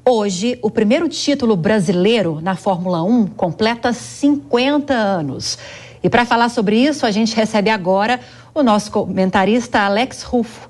Hoje, o primeiro título brasileiro na Fórmula 1 completa 50 anos. E para falar sobre isso, a gente recebe agora o nosso comentarista Alex Rufo.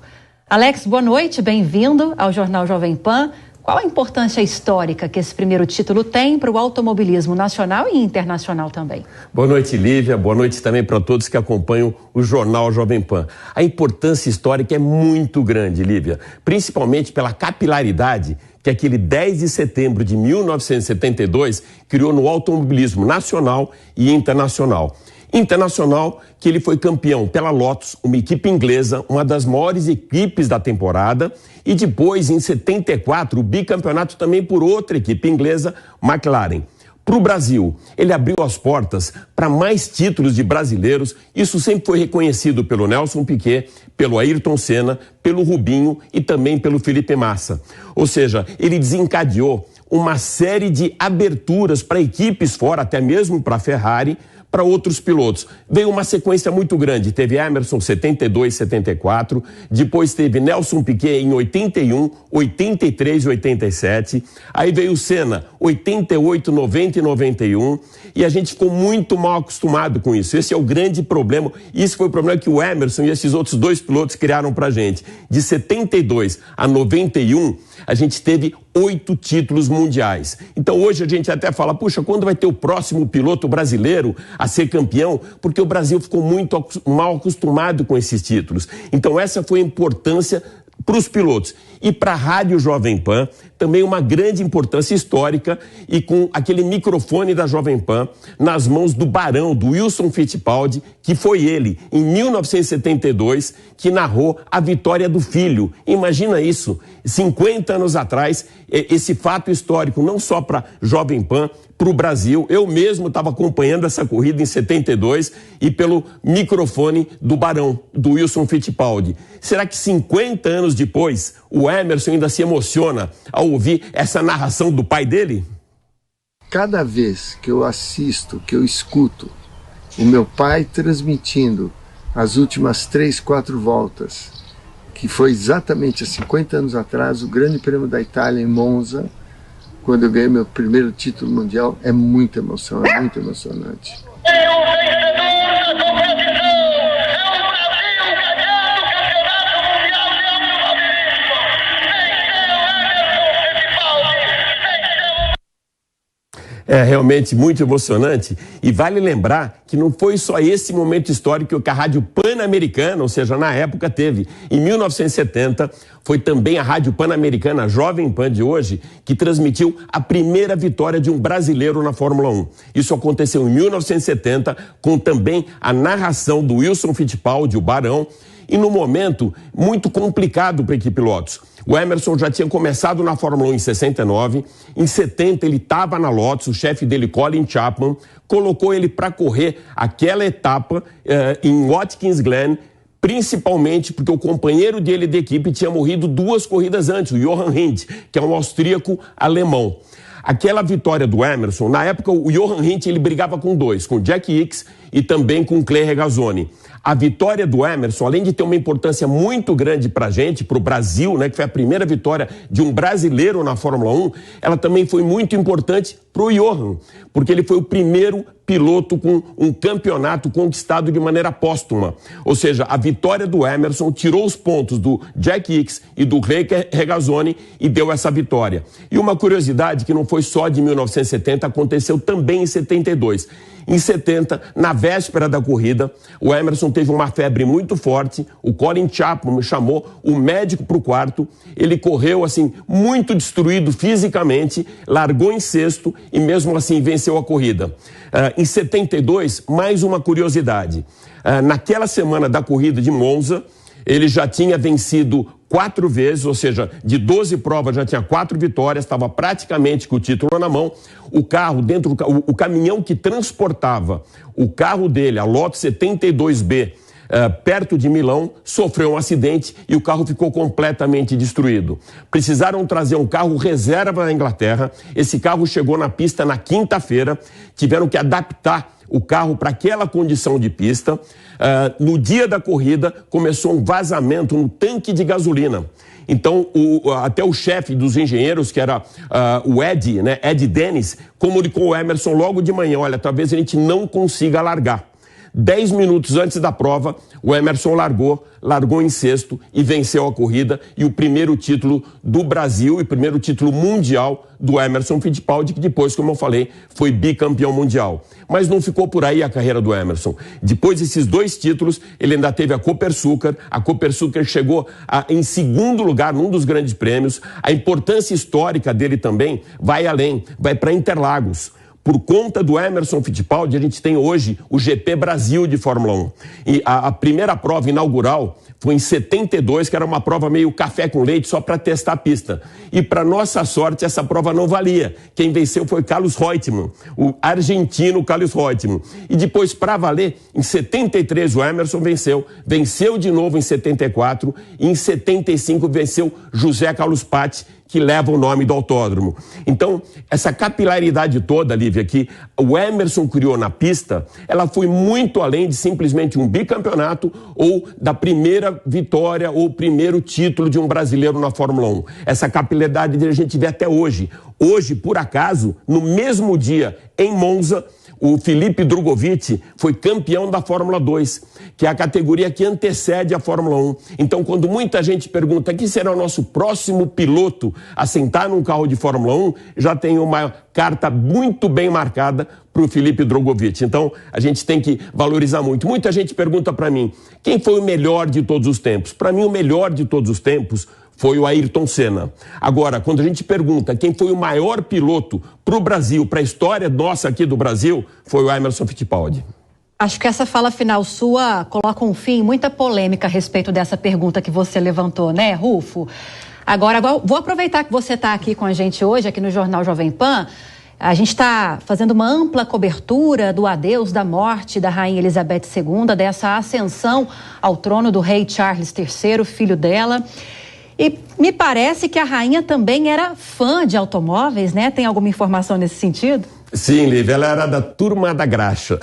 Alex, boa noite, bem-vindo ao Jornal Jovem Pan. Qual a importância histórica que esse primeiro título tem para o automobilismo nacional e internacional também? Boa noite, Lívia. Boa noite também para todos que acompanham o Jornal Jovem Pan. A importância histórica é muito grande, Lívia, principalmente pela capilaridade que aquele 10 de setembro de 1972 criou no automobilismo nacional e internacional. Internacional, que ele foi campeão pela Lotus, uma equipe inglesa, uma das maiores equipes da temporada, e depois, em 74, o bicampeonato também por outra equipe inglesa, McLaren. Para o Brasil, ele abriu as portas para mais títulos de brasileiros. Isso sempre foi reconhecido pelo Nelson Piquet, pelo Ayrton Senna, pelo Rubinho e também pelo Felipe Massa. Ou seja, ele desencadeou uma série de aberturas para equipes fora, até mesmo para a Ferrari, para outros pilotos. Veio uma sequência muito grande, teve Emerson 72, 74, depois teve Nelson Piquet em 81, 83 e 87, aí veio o Senna 88, 90 e 91, e a gente ficou muito mal acostumado com isso. Esse é o grande problema, isso foi o problema que o Emerson e esses outros dois pilotos criaram pra gente. De 72 a 91, a gente teve 8 títulos mundiais. Então hoje a gente até fala, puxa, quando vai ter o próximo piloto brasileiro a ser campeão? Porque o Brasil ficou muito mal acostumado com esses títulos. Então essa foi a importância para os pilotos. E para a Rádio Jovem Pan, também uma grande importância histórica, e com aquele microfone da Jovem Pan nas mãos do Barão, do Wilson Fittipaldi, que foi ele, em 1972, que narrou a vitória do filho. Imagina isso, 50 anos atrás, esse fato histórico, não só para Jovem Pan, para o Brasil. Eu mesmo estava acompanhando essa corrida em 72 e pelo microfone do Barão, do Wilson Fittipaldi. Será que 50 anos depois o Emerson ainda se emociona ao ouvir essa narração do pai dele? Cada vez que eu assisto, que eu escuto o meu pai transmitindo as últimas 3, 4 voltas, que foi exatamente há 50 anos atrás, o Grande Prêmio da Itália em Monza, quando eu ganhei meu primeiro título mundial, é muita emoção, é muito emocionante. É realmente muito emocionante, e vale lembrar que não foi só esse momento histórico que a Rádio Pan-Americana, ou seja, na época teve. Em 1970, foi também a Rádio Pan-Americana, a Jovem Pan de hoje, que transmitiu a primeira vitória de um brasileiro na Fórmula 1. Isso aconteceu em 1970, com também a narração do Wilson Fittipaldi, o Barão, e num momento muito complicado para a equipe Lotus. O Emerson já tinha começado na Fórmula 1 em 69, em 70 ele estava na Lotus, o chefe dele, Colin Chapman, colocou ele para correr aquela etapa em Watkins Glen, principalmente porque o companheiro dele de equipe tinha morrido 2 corridas antes, o Johan Rindt, que é um austríaco alemão. Aquela vitória do Emerson, na época o Johan Rindt ele brigava com 2, com Jack Hicks e também com Clay Regazzoni. A vitória do Emerson, além de ter uma importância muito grande para a gente, para o Brasil, né, que foi a primeira vitória de um brasileiro na Fórmula 1, ela também foi muito importante para o Johan, porque ele foi o primeiro piloto com um campeonato conquistado de maneira póstuma. Ou seja, a vitória do Emerson tirou os pontos do Jack Hicks e do Clay Regazzoni e deu essa vitória. E uma curiosidade que não foi só de 1970, aconteceu também em 72. Em 70, na véspera da corrida, o Emerson teve uma febre muito forte, o Colin Chapman chamou o médico para o quarto, ele correu assim, muito destruído fisicamente, largou em sexto e mesmo assim venceu a corrida. Em 72, mais uma curiosidade, naquela semana da corrida de Monza, ele já tinha vencido 4 vezes, ou seja, de 12 provas já tinha 4 vitórias, estava praticamente com o título na mão. O carro dentro do o caminhão que transportava o carro dele, a Lotus 72B, perto de Milão, sofreu um acidente e o carro ficou completamente destruído. Precisaram trazer um carro reserva da Inglaterra. Esse carro chegou na pista na quinta-feira, tiveram que adaptar o carro para aquela condição de pista. No dia da corrida, começou um vazamento no tanque de gasolina. Então, até o chefe dos engenheiros, que era o Ed, né, Ed Dennis, comunicou ao Emerson logo de manhã: olha, talvez a gente não consiga largar. 10 minutos antes da prova, o Emerson largou em sexto e venceu a corrida, e o primeiro título do Brasil e primeiro título mundial do Emerson Fittipaldi, que depois, como eu falei, foi bicampeão mundial. Mas não ficou por aí a carreira do Emerson. Depois desses 2 títulos, ele ainda teve a Copersucar. A Copersucar chegou em segundo lugar num dos grandes prêmios. A importância histórica dele também vai além, vai para Interlagos. Por conta do Emerson Fittipaldi, a gente tem hoje o GP Brasil de Fórmula 1. E a primeira prova inaugural foi em 72, que era uma prova meio café com leite, só para testar a pista. E, para nossa sorte, essa prova não valia. Quem venceu foi Carlos Reutemann, o argentino Carlos Reutemann. E depois, para valer, em 73 o Emerson venceu de novo em 74, e em 75 venceu José Carlos Patti, que leva o nome do autódromo. Então, essa capilaridade toda, Lívia, que o Emerson criou na pista, ela foi muito além de simplesmente um bicampeonato ou da primeira vitória ou primeiro título de um brasileiro na Fórmula 1. Essa capilaridade a gente vê até hoje. Hoje, por acaso, no mesmo dia, em Monza, o Felipe Drugovich foi campeão da Fórmula 2, que é a categoria que antecede a Fórmula 1. Então, quando muita gente pergunta quem será o nosso próximo piloto a sentar num carro de Fórmula 1, já tem uma carta muito bem marcada para o Felipe Drugovich. Então, a gente tem que valorizar muito. Muita gente pergunta para mim, quem foi o melhor de todos os tempos? Para mim, o melhor de todos os tempos foi o Ayrton Senna. Agora, quando a gente pergunta quem foi o maior piloto para o Brasil, para a história nossa aqui do Brasil, foi o Emerson Fittipaldi. Acho que essa fala final sua coloca um fim em muita polêmica a respeito dessa pergunta que você levantou, né, Rufo? Agora, vou aproveitar que você está aqui com a gente hoje, aqui no Jornal Jovem Pan. A gente está fazendo uma ampla cobertura do adeus, da morte da Rainha Elizabeth II, dessa ascensão ao trono do rei Charles III, filho dela. E me parece que a rainha também era fã de automóveis, né? Tem alguma informação nesse sentido? Sim, Lívia, ela era da turma da graxa.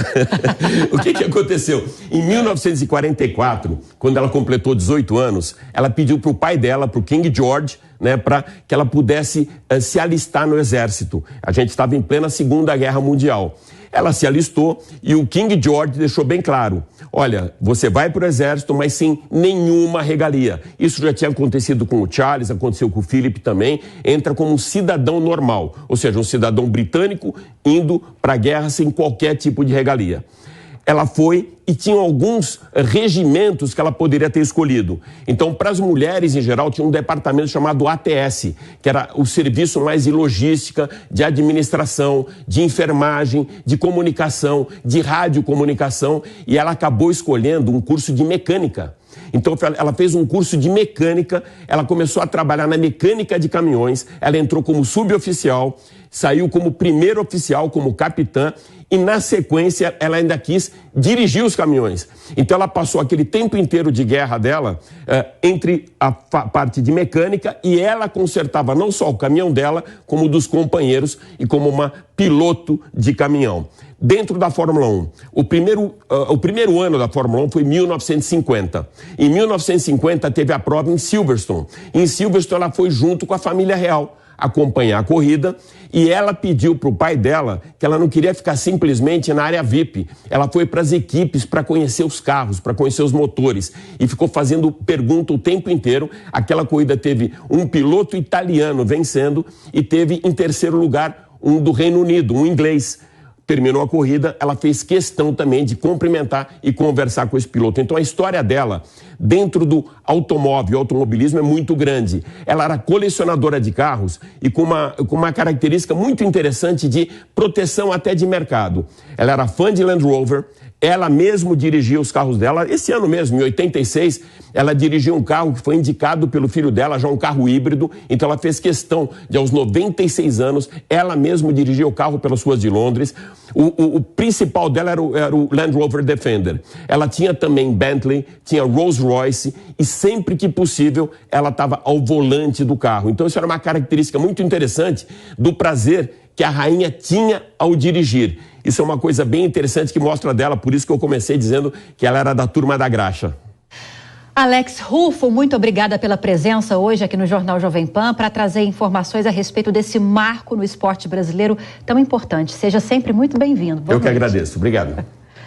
O que aconteceu? Em 1944, quando ela completou 18 anos, ela pediu para o pai dela, para o King George, né, para que ela pudesse se alistar no exército. A gente estava em plena Segunda Guerra Mundial. Ela se alistou e o King George deixou bem claro: olha, você vai para o exército, mas sem nenhuma regalia. Isso já tinha acontecido com o Charles, aconteceu com o Philip também. Entra como um cidadão normal, ou seja, um cidadão britânico indo para a guerra sem qualquer tipo de regalia. Ela foi e tinha alguns regimentos que ela poderia ter escolhido. Então, para as mulheres em geral, tinha um departamento chamado ATS, que era o serviço mais de logística, de administração, de enfermagem, de comunicação, de radiocomunicação, e ela acabou escolhendo um curso de mecânica. Então, ela fez um curso de mecânica, ela começou a trabalhar na mecânica de caminhões, ela entrou como suboficial, saiu como primeiro oficial, como capitã, e na sequência ela ainda quis dirigir os caminhões. Então ela passou aquele tempo inteiro de guerra dela entre a parte de mecânica, e ela consertava não só o caminhão dela, como dos companheiros, e como uma piloto de caminhão. Dentro da Fórmula 1, o primeiro ano da Fórmula 1 foi 1950. Em 1950 teve a prova em Silverstone. Em Silverstone ela foi junto com a família real acompanhar a corrida, e ela pediu para o pai dela que ela não queria ficar simplesmente na área VIP. Ela foi para as equipes para conhecer os carros, para conhecer os motores, e ficou fazendo pergunta o tempo inteiro. Aquela corrida teve um piloto italiano vencendo e teve em terceiro lugar um do Reino Unido, um inglês. Terminou a corrida, ela fez questão também de cumprimentar e conversar com esse piloto. Então a história dela, dentro do automóvel, automobilismo, é muito grande. Ela era colecionadora de carros e com uma característica muito interessante de proteção até de mercado. Ela era fã de Land Rover, ela mesmo dirigia os carros dela. Esse ano mesmo, em 86, ela dirigiu um carro que foi indicado pelo filho dela, já um carro híbrido. Então ela fez questão de, aos 96 anos, ela mesmo dirigia o carro pelas ruas de Londres. O principal dela era o Land Rover Defender. Ela tinha também Bentley, tinha Rolls Royce, Royce e sempre que possível ela estava ao volante do carro. Então isso era uma característica muito interessante do prazer que a rainha tinha ao dirigir. Isso é uma coisa bem interessante que mostra dela, por isso que eu comecei dizendo que ela era da turma da graxa. Alex Ruffo, muito obrigada pela presença hoje aqui no Jornal Jovem Pan para trazer informações a respeito desse marco no esporte brasileiro tão importante. Seja sempre muito bem-vindo. Eu que agradeço. Obrigado.